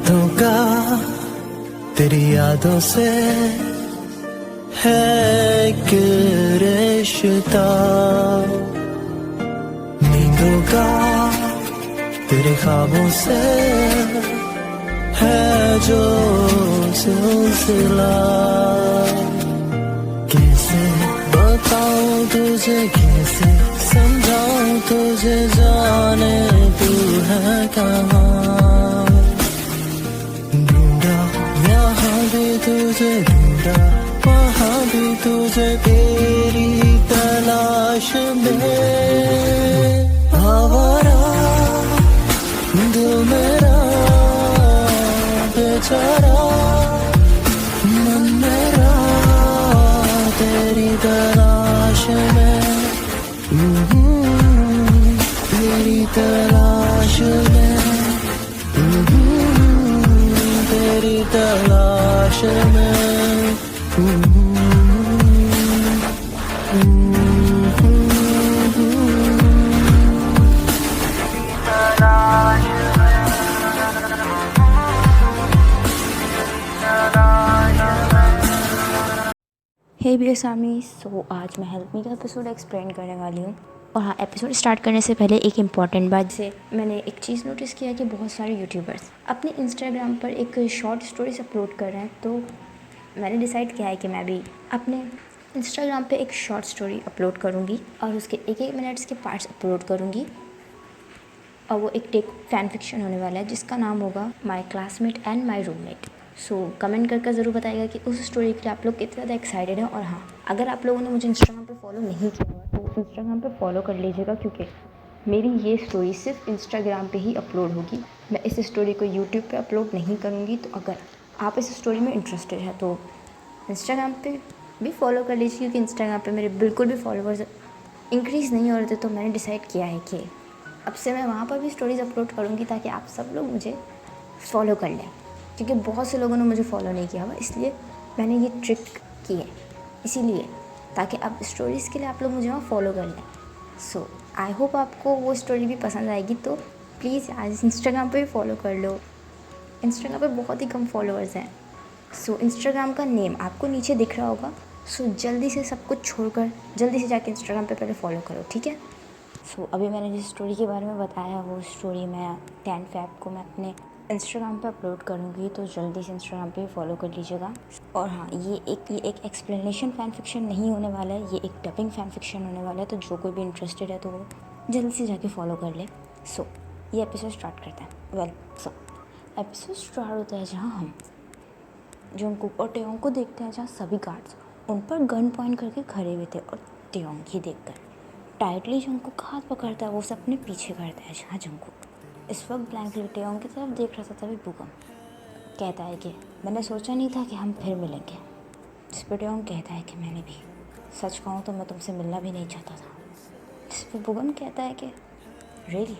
रातों का तेरी यादों से है एक रिश्ता, नींदों का तेरे ख्वाबों से है जो सिलसिला। कैसे बताऊं तुझे, कैसे समझाऊं तुझे, जाने तू है कहाँ। ढूंढा यहाँ भी तुझे, ढूंढा वहाँ भी तुझे, तेरी तलाश में आवारा दिल मेरा बेचारा, मन मेरा तेरी तलाश में, तेरी तलाश में, तेरी तलाश में। हे बी सामी। सो आज मैं हेल्प मी का एपिसोड एक्सप्लेन करने वाली हूँ। और हाँ, एपिसोड स्टार्ट करने से पहले एक इम्पॉर्टेंट बात, से मैंने एक चीज़ नोटिस किया कि बहुत सारे यूट्यूबर्स अपने इंस्टाग्राम पर एक शॉर्ट स्टोरीज अपलोड कर रहे हैं। तो मैंने डिसाइड किया है कि मैं भी अपने इंस्टाग्राम पे एक शॉर्ट स्टोरी अपलोड करूँगी और उसके एक एक मिनट्स के पार्ट्स अपलोड करूँगी। और वो एक टेक फैन फिक्शन होने वाला है जिसका नाम होगा माई classmate and my roommate. So comment करके ज़रूर बताइएगा कि उस स्टोरी के लिए आप लोग कितने ज़्यादा एक्साइटेड हैं। और हाँ, अगर आप लोगों ने मुझे इंस्टाग्राम पे फॉलो नहीं किया हुआ तो इंस्टाग्राम पे फॉलो कर लीजिएगा, क्योंकि मेरी ये स्टोरी सिर्फ इंस्टाग्राम पे ही अपलोड होगी। मैं इस स्टोरी को यूट्यूब पे अपलोड नहीं करूँगी। तो अगर आप इस स्टोरी में इंटरेस्टेड हैं तो इंस्टाग्राम पे भी फॉलो कर लीजिए, क्योंकि इंस्टाग्राम पे मेरे बिल्कुल भी फॉलोअर्स इंक्रीज़ नहीं हो रहे थे। तो मैंने डिसाइड किया है कि अब से मैं वहाँ पर भी स्टोरीज़ अपलोड करूँगी ताकि आप सब लोग मुझे फॉलो कर लें, क्योंकि बहुत से लोगों ने मुझे फॉलो नहीं किया हुआ। इसलिए मैंने ये ट्रिक की है, इसीलिए ताकि अब स्टोरीज़ के लिए आप लोग मुझे वहाँ फॉलो कर लें। सो आई होप आपको वो स्टोरी भी पसंद आएगी। तो प्लीज़ आज इंस्टाग्राम पे भी फॉलो कर लो। इंस्टाग्राम पे बहुत ही कम फॉलोअर्स हैं। सो इंस्टाग्राम का नेम आपको नीचे दिख रहा होगा। सो जल्दी से सब कुछ छोड़कर जल्दी से जाके इंस्टाग्राम पे पहले फॉलो करो, ठीक है। सो अभी मैंने जिस स्टोरी के बारे में बताया वो स्टोरी मैं 10 फ़रवरी को मैं अपने इंस्टाग्राम पे अपलोड करूँगी। तो जल्दी से इंस्टाग्राम पे फॉलो कर लीजिएगा। और हाँ, ये एक एक्सप्लेनेशन फ़ैन फिक्शन नहीं होने वाला है, ये एक डबिंग फ़ैन फिक्शन होने वाला है। तो जो कोई भी इंटरेस्टेड है तो वो जल्दी से जाके फॉलो कर ले। सो ये एपिसोड स्टार्ट करते हैं। सो एपिसोड स्टार्ट होता है जहाँ हम जंगकुक और टेयोंग को देखते हैं, जहाँ सभी गार्ड्स उन पर गन पॉइंट करके खड़े हुए थे। और टेयोंग ही देखकर टाइटली जंगकुक का हाथ पकड़ता है, वो सब अपने पीछे करता है। जहाँ जंगकुक इस वक्त ब्लैंकली टेयोंग की तरफ देख रहा था, तभी बुगम कहता है कि मैंने सोचा नहीं था कि हम फिर मिलेंगे। जिस पर टेयोंग कहता है कि मैंने भी, सच कहूँ तो मैं तुमसे मिलना भी नहीं चाहता था। जिस पर बुगम कहता है कि रियली,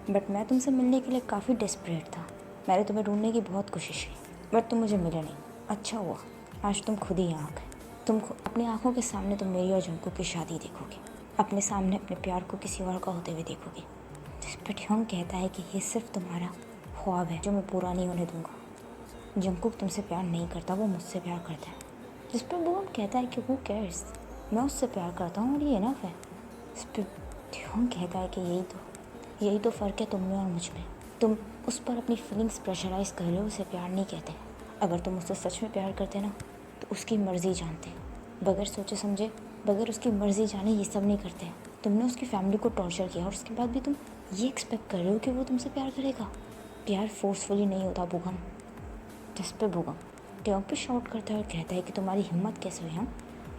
बट मैं तुमसे मिलने के लिए काफ़ी डेस्परेट था। मैंने तुम्हें ढूंढने की बहुत कोशिश की, बट तुम मुझे मिले नहीं। अच्छा हुआ आज तुम खुद ही यहाँ आ गए। तुम अपनी आंखों के सामने तुम मेरी और जंगकुक की शादी देखोगे, अपने सामने अपने प्यार को किसी और का होते हुए देखोगे। जिस पर टेयोंग कहता है कि ये सिर्फ तुम्हारा ख्वाब है जो मैं पूरा नहीं होने दूंगा। जंगकुक तुमसे प्यार नहीं करता, वो मुझसे प्यार करता है। जिस पर बुगम कहता है कि हू केयर्स, मैं उससे प्यार करता हूँ और ये इनफ है। इस पर टेयोंग कहता है कि यही तो फ़र्क है तुम में और मुझ में। तुम उस पर अपनी फीलिंग्स प्रेशराइज कर रहे हो, उसे प्यार नहीं कहते। अगर तुम उससे सच में प्यार करते ना तो उसकी मर्ज़ी जानते, बगैर सोचे समझे, बगैर उसकी मर्ज़ी जाने ये सब नहीं करते। तुमने उसकी फैमिली को टॉर्चर किया और उसके बाद भी तुम ये एक्सपेक्ट कर रहे हो कि वो तुमसे प्यार करेगा। प्यार फोर्सफुली नहीं होता बुगम। जिस पे बुगम टेयोंग पे शाउट करता है और कहता है कि तुम्हारी हिम्मत कैसे हुई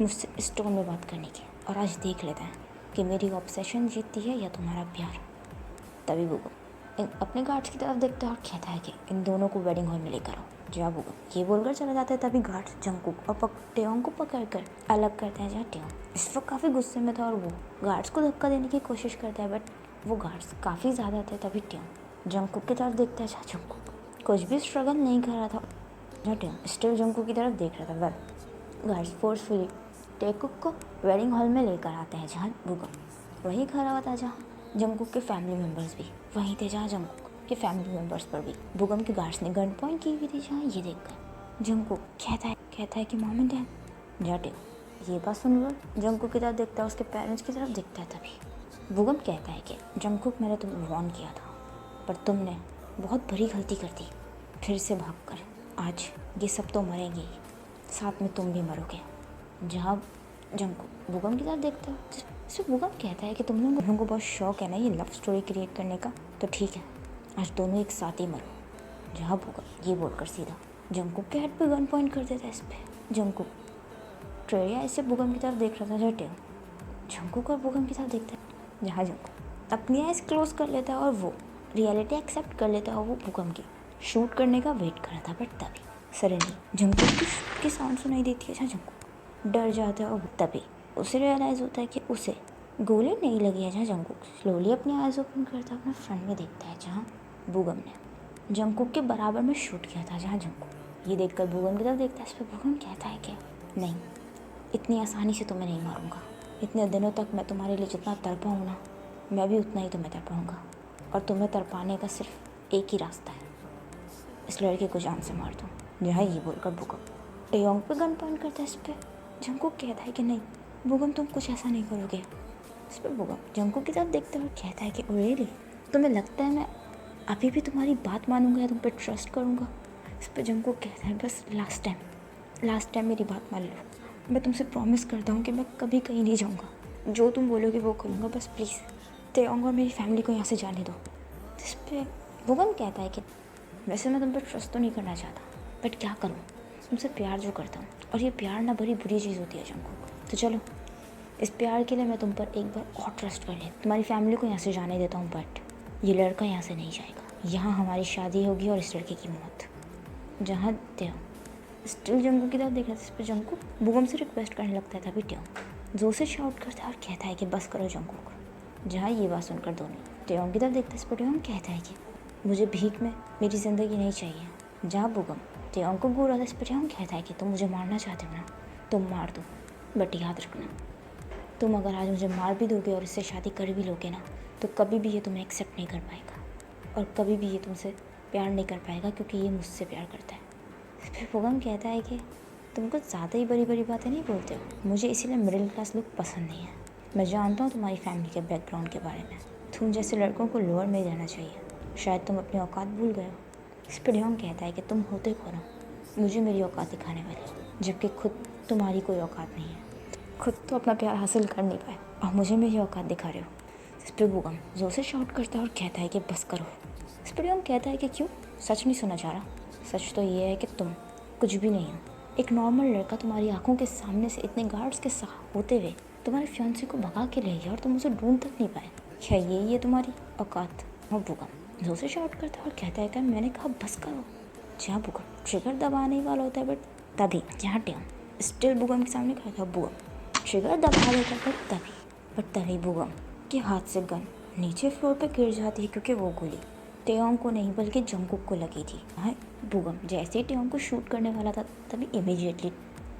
मुझसे इस टोन में बात करने की। और आज देख लेते हैं कि मेरी ऑब्सेशन जीतती है या तुम्हारा प्यार। तभी बुगम अपने गार्ड्स की तरफ देखता है और कहता है कि इन दोनों को वेडिंग हॉल में लेकर आओ। जहाँ बुगम ये बोलकर चला जाता है, तभी गार्ड्स जंगकुक और टेयोंग को पकड़ कर अलग करते हैं। जहाँ टेयोंग इस वक्त काफ़ी गुस्से में था और वो गार्ड्स को धक्का देने की कोशिश करता है, बट वो गार्ड्स काफ़ी ज़्यादा थे। तभी टेयोंग जंगकुक की तरफ देखता है, जहाँ जंगकुक कुछ भी स्ट्रगल नहीं कर रहा था। जहाँ टेयोंग स्टिल जंगकुक की तरफ देख रहा था। वह गार्ड्स फोर्सफुली टेयोंग को वेडिंग हॉल में लेकर आते हैं, जहाँ बुगम वहीं खड़ा हुआ था। जहाँ जंगकुक के फैमिली मेम्बर्स भी वहीं थे, जहाँ जंगकुक के फैमिली मेम्बर्स पर भी। बुगम के गार्ड्स ने गन पॉइंट की हुई थी जहाँ ये देखकर जंगकुक कहता है कि मॉम एंड डैड जाटे। ये बात सुनकर जंगकुक की तरफ देखता है, उसके पेरेंट्स की तरफ देखता है। तभी बुगम कहता है कि जंगकुक मैंने तुम्हें वार्न किया था पर तुमने बहुत बड़ी गलती कर दी फिर से भागकर। आज ये सब तो मरेंगे ही, साथ में तुम भी मरोगे। जहाँ जंगकुक बुगम की तरफ देखता है, जिससे बुगम कहता है कि तुम लोगों को बहुत शौक है ना ये लव स्टोरी क्रिएट करने का, तो ठीक है आज दोनों एक साथ ही मरो। जहाँ बुगम ये बोलकर सीधा जंगकुक के हेड पे गन पॉइंट कर देता है। इस पर जंगकुक ट्रेया ऐसे बुगम की तरफ देख रहा था जटे। जंगकुक और बुगम की तरफ देखता है, जहाँ जंगकुक अपनी आइज क्लोज कर लेता है और वो रियलिटी एक्सेप्ट कर लेता है और वो भूकंप की शूट करने का वेट कर रहा था। बट तभी सडनली जंगकुक की साउंड सुनाई देती है, जहाँ जंगकुक डर जाता है और तभी उसे रियलाइज़ होता है कि उसे गोली नहीं लगी है। जहाँ जंगकुक स्लोली अपनी आइज ओपन करता है, अपने फ्रंट में देखता है जहाँ बुगम ने जंगकुक के बराबर में शूट किया था। जहाँ जंगकुक ये देखकर बुगम की तरफ देखता है, इस पर बुगम कहता है कि नहीं, इतनी आसानी से तुम्हें नहीं मारूंगा। इतने दिनों तक मैं तुम्हारे लिए जितना तड़पा हूँ ना, मैं भी उतना ही तुम्हें तड़पाऊँगा और तुम्हें तड़पाने का सिर्फ एक ही रास्ता है, इस लड़के को जान से मार दो। जहाँ ये बोलकर बुगम टेयोंग पे गन पॉइंट करता है। इस पर जंगकुक कहता है कि नहीं बुगम तुम कुछ ऐसा नहीं करोगे। इस पर बुगम जंगकुक की तरफ देखता है और कहता है कि रियली तुम्हें लगता है मैं अभी भी तुम्हारी बात मानूंगा या तुम पे ट्रस्ट करूँगा। इस पर जंगकुक कहता है बस लास्ट टाइम मेरी बात मान लो। मैं तुमसे प्रॉमिस करता हूँ कि मैं कभी कहीं नहीं जाऊँगा, जो तुम बोलोगे वो करूँगा, बस प्लीज़ टेयोंग और मेरी फैमिली को यहाँ से जाने दो। इस पर बुगम कहता है कि वैसे मैं तुम पर ट्रस्ट तो नहीं करना चाहता बट क्या करूँ, तुमसे प्यार जो करता हूँ और ये प्यार ना बड़ी बुरी चीज़ होती है जंगकुक। तो चलो इस प्यार के लिए मैं तुम पर एक बार और ट्रस्ट कर ले, तुम्हारी फैमिली को यहाँ से जाने देता हूँ बट ये लड़का यहाँ से नहीं जाएगा। यहाँ हमारी शादी होगी और इस लड़के की मौत। जहाँ टेयोंग स्टिल जंगकुक की तरफ देख रहा था, इस पर जंगकुक बुगम से रिक्वेस्ट करने लगता है। तभी टेयोंग जोर से शाउट करता है और कहता है कि बस करो जंगकुक। जहाँ ये बात सुनकर दोनों टेयोंग की तरफ देखता है, इस पर टेयोंग कहता है कि मुझे भीख में मेरी ज़िंदगी नहीं चाहिए। जहाँ बुगम टेयोंग को घूर रहा था, इस पर टेयोंग कहता है कि तुम मुझे मारना चाहते हो ना, तुम मार दो बट याद रखना तुम अगर आज मुझे मार भी दोगे और इससे शादी कर भी लोगे ना, तो कभी भी ये तुम्हें एक्सेप्ट नहीं कर पाएगा और कभी भी ये तुमसे प्यार नहीं कर पाएगा क्योंकि ये मुझसे प्यार करता है। फिर बुगम कहता है कि तुम कुछ ज़्यादा ही बड़ी बड़ी बातें नहीं बोलते हो, मुझे इसीलिए मिडिल क्लास लोग पसंद नहीं है। मैं जानता हूँ तुम्हारी फैमिली के बैकग्राउंड के बारे में, तुम जैसे लड़कों को लोअर में रहना चाहिए, शायद तुम अपनी औकात भूल गए हो। इस पर टेयोंग कहता है कि तुम होते कौन हो मुझे मेरी औकात दिखाने वाले, जबकि खुद तुम्हारी कोई औकात नहीं है, खुद तो अपना प्यार हासिल कर नहीं पाए और मुझे मेरी औकात दिखा रहे हो। इस पर बुगम जोर से शाउट करता है और कहता है कि बस करो। इस पर टेयोंग कहता है कि क्यों, सच नहीं सुना चाह रहा? सच तो ये है कि तुम कुछ भी नहीं हो। एक नॉर्मल लड़का तुम्हारी आंखों के सामने से इतने गार्ड्स के साथ होते हुए तुम्हारे फियांसे को भगा के ले गया और तुम उसे ढूंढ तक नहीं पाए। क्या यही है तुम्हारी औकात? और बुगम जोर से शाउट करता है और कहता है कि मैंने कहा बस करो। जहाँ बुगम ट्रिगर दबाने वाला होता है बट तभी जहाँ टेयोंग स्टिल बुगम के सामने खड़ा था, बुगम ट्रिगर दबा देता है बट तभी बुगम के हाथ से गन नीचे फ्लोर पे गिर जाती है क्योंकि वो गोली टेयोंग को नहीं बल्कि जंगकुक को लगी थी। हाँ, बुगम जैसे ही टेयोंग को शूट करने वाला था तभी इमीडिएटली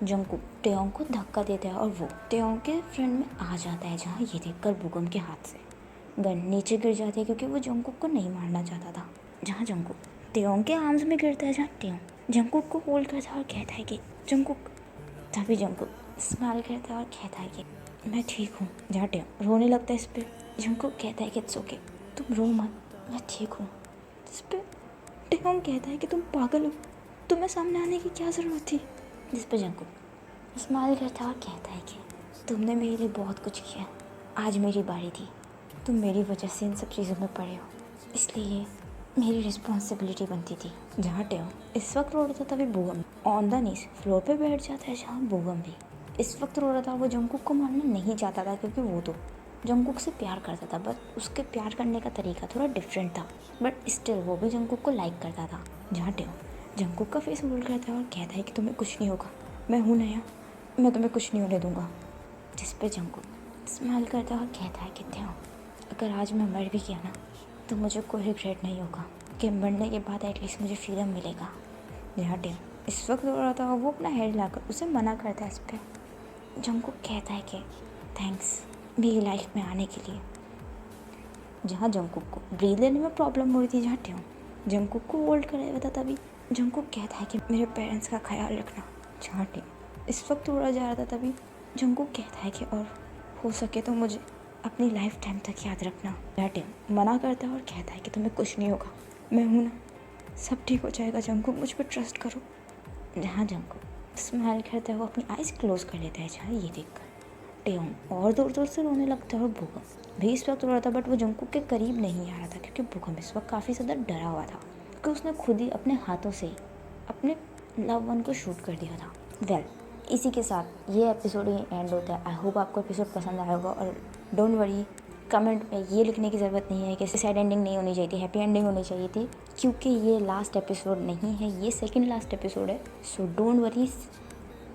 जंगकुक टेयोंग को धक्का देता है और वो टेयोंग के फ्रंट में आ जाता है। जहाँ ये देखकर बुगम के हाथ से गन नीचे गिर जाती है क्योंकि वो जंगकुक को नहीं मारना चाहता था। जहाँ जंगकुक टेयोंग के आर्म्स में गिरता है, जहाँ टेयोंग जंगकुक को होल्ड करता है और कहता है कि जंगकुक। तभी जंगकुक स्माइल करता है और कहता है कि मैं ठीक हूँ। जहाँ टेयोंग रोने लगता है, इस पर जंगकुक कहता है कि इट्स ओके, तुम रो मत, मैं ठीक हूँ। इस पर टेयोंग कहता है कि तुम पागल हो, तुम्हें सामने आने की क्या ज़रूरत थी? जिस पर जंगकुक स्माइल करता है और कहता है कि तुमने मेरे लिए बहुत कुछ किया, आज मेरी बारी थी, तुम मेरी वजह से इन सब चीज़ों में पड़े हो, इसलिए मेरी रिस्पॉन्सिबिलिटी बनती थी। जहाँ टेयोंग इस वक्त रो रहा था तभी बुगम ऑन द नीज फ्लोर पे बैठ जाता है। जहाँ बुगम भी इस वक्त रो रहा था, वो जंगकुक को मारना नहीं चाहता था क्योंकि वो तो जंगकुक से प्यार करता था, बट उसके प्यार करने का तरीका थोड़ा डिफरेंट था, बट स्टिल वो भी जंगकुक को लाइक करता था। जहाँ टेयोंग जंगकुक का फेस होल्ड करता है और कहता है कि तुम्हें कुछ नहीं होगा, मैं हूँ नया, मैं तुम्हें कुछ नहीं होने दूंगा। जिस पे जंगकुक स्माइल करता है और कहता है कि टेयोंग अगर आज मैं मर भी गया ना तो मुझे कोई रिग्रेट नहीं होगा कि मरने के बाद एटलीस्ट मुझे फ्रीडम मिलेगा। जहाँ टेयोंग इस वक्त रो रहा था और वो अपना हेड हिलाकर उसे मना करता है। इस पर जंगकुक कहता है कि थैंक्स मेरी लाइफ में आने के लिए। जहाँ जंगकुक को ब्रीथ लेने में प्रॉब्लम हो रही थी, जहाँ टेयोंग जंगकुक को होल्ड कराया हुआ था, तभी जंगकुक कहता है कि मेरे पेरेंट्स का ख्याल रखना, जहाँ टेयोंग इस वक्त उड़ा जा रहा था, तभी जंगकुक कहता है कि और हो सके तो मुझे अपनी लाइफ टाइम तक याद रखना। जहाँ टेयोंग मना करता है और कहता है कि तुम्हें कुछ नहीं होगा, मैं हूँ ना, सब ठीक हो जाएगा जंगकुक, मुझ पर ट्रस्ट करो। जहाँ जंगकुक स्माइल करते हुए अपनी आइज़ क्लोज कर लेता है, जहाँ ये देखकर टेयोंग और दूर दूर से रोने लगता है और भूकंप भी इस वक्त हो रहा था, बट वो जंगकुक के करीब नहीं आ रहा था क्योंकि भूकंप इस वक्त काफ़ी ज़्यादा डरा हुआ था क्योंकि उसने खुद ही अपने हाथों से अपने लव वन को शूट कर दिया था। वेल, इसी के साथ ये एपिसोड ही एंड होता है। आई होप आपको एपिसोड पसंद आया होगा और डोंट वरी, कमेंट में ये लिखने की ज़रूरत नहीं है कि सैड एंडिंग नहीं होनी चाहिए थी, हैप्पी एंडिंग होनी चाहिए थी, क्योंकि ये लास्ट एपिसोड नहीं है, ये सेकंड लास्ट एपिसोड है। सो डोंट वरी,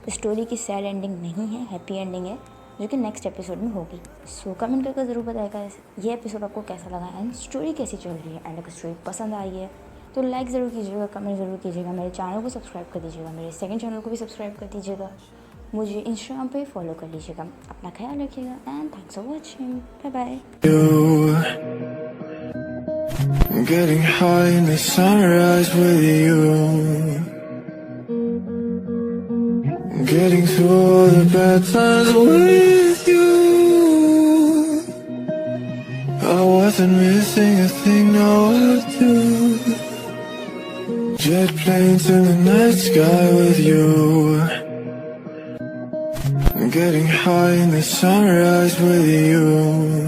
स्टोरी की सैड एंडिंग नहीं है, हैप्पी एंडिंग है जो कि नेक्स्ट एपिसोड में होगी। सो कमेंट करके ज़रूर बताएगा ये एपिसोड आपको कैसा लगा एंड स्टोरी कैसी चल रही है, एंड अगर स्टोरी पसंद आई है तो लाइक ज़रूर कीजिएगा, कमेंट ज़रूर कीजिएगा, मेरे चैनल को सब्सक्राइब कर दीजिएगा, मेरे सेकंड चैनल को भी सब्सक्राइब कर दीजिएगा, मुझे इंस्टाग्राम पे फॉलो कर लीजिएगा। अपना ख्याल रखिएगा and thanks for watching, bye bye. Getting high in the sunrise with you, getting through all the bad times with you. I wasn't missing a thing, no two. Jet planes in the night sky with you, getting high in the sunrise with you.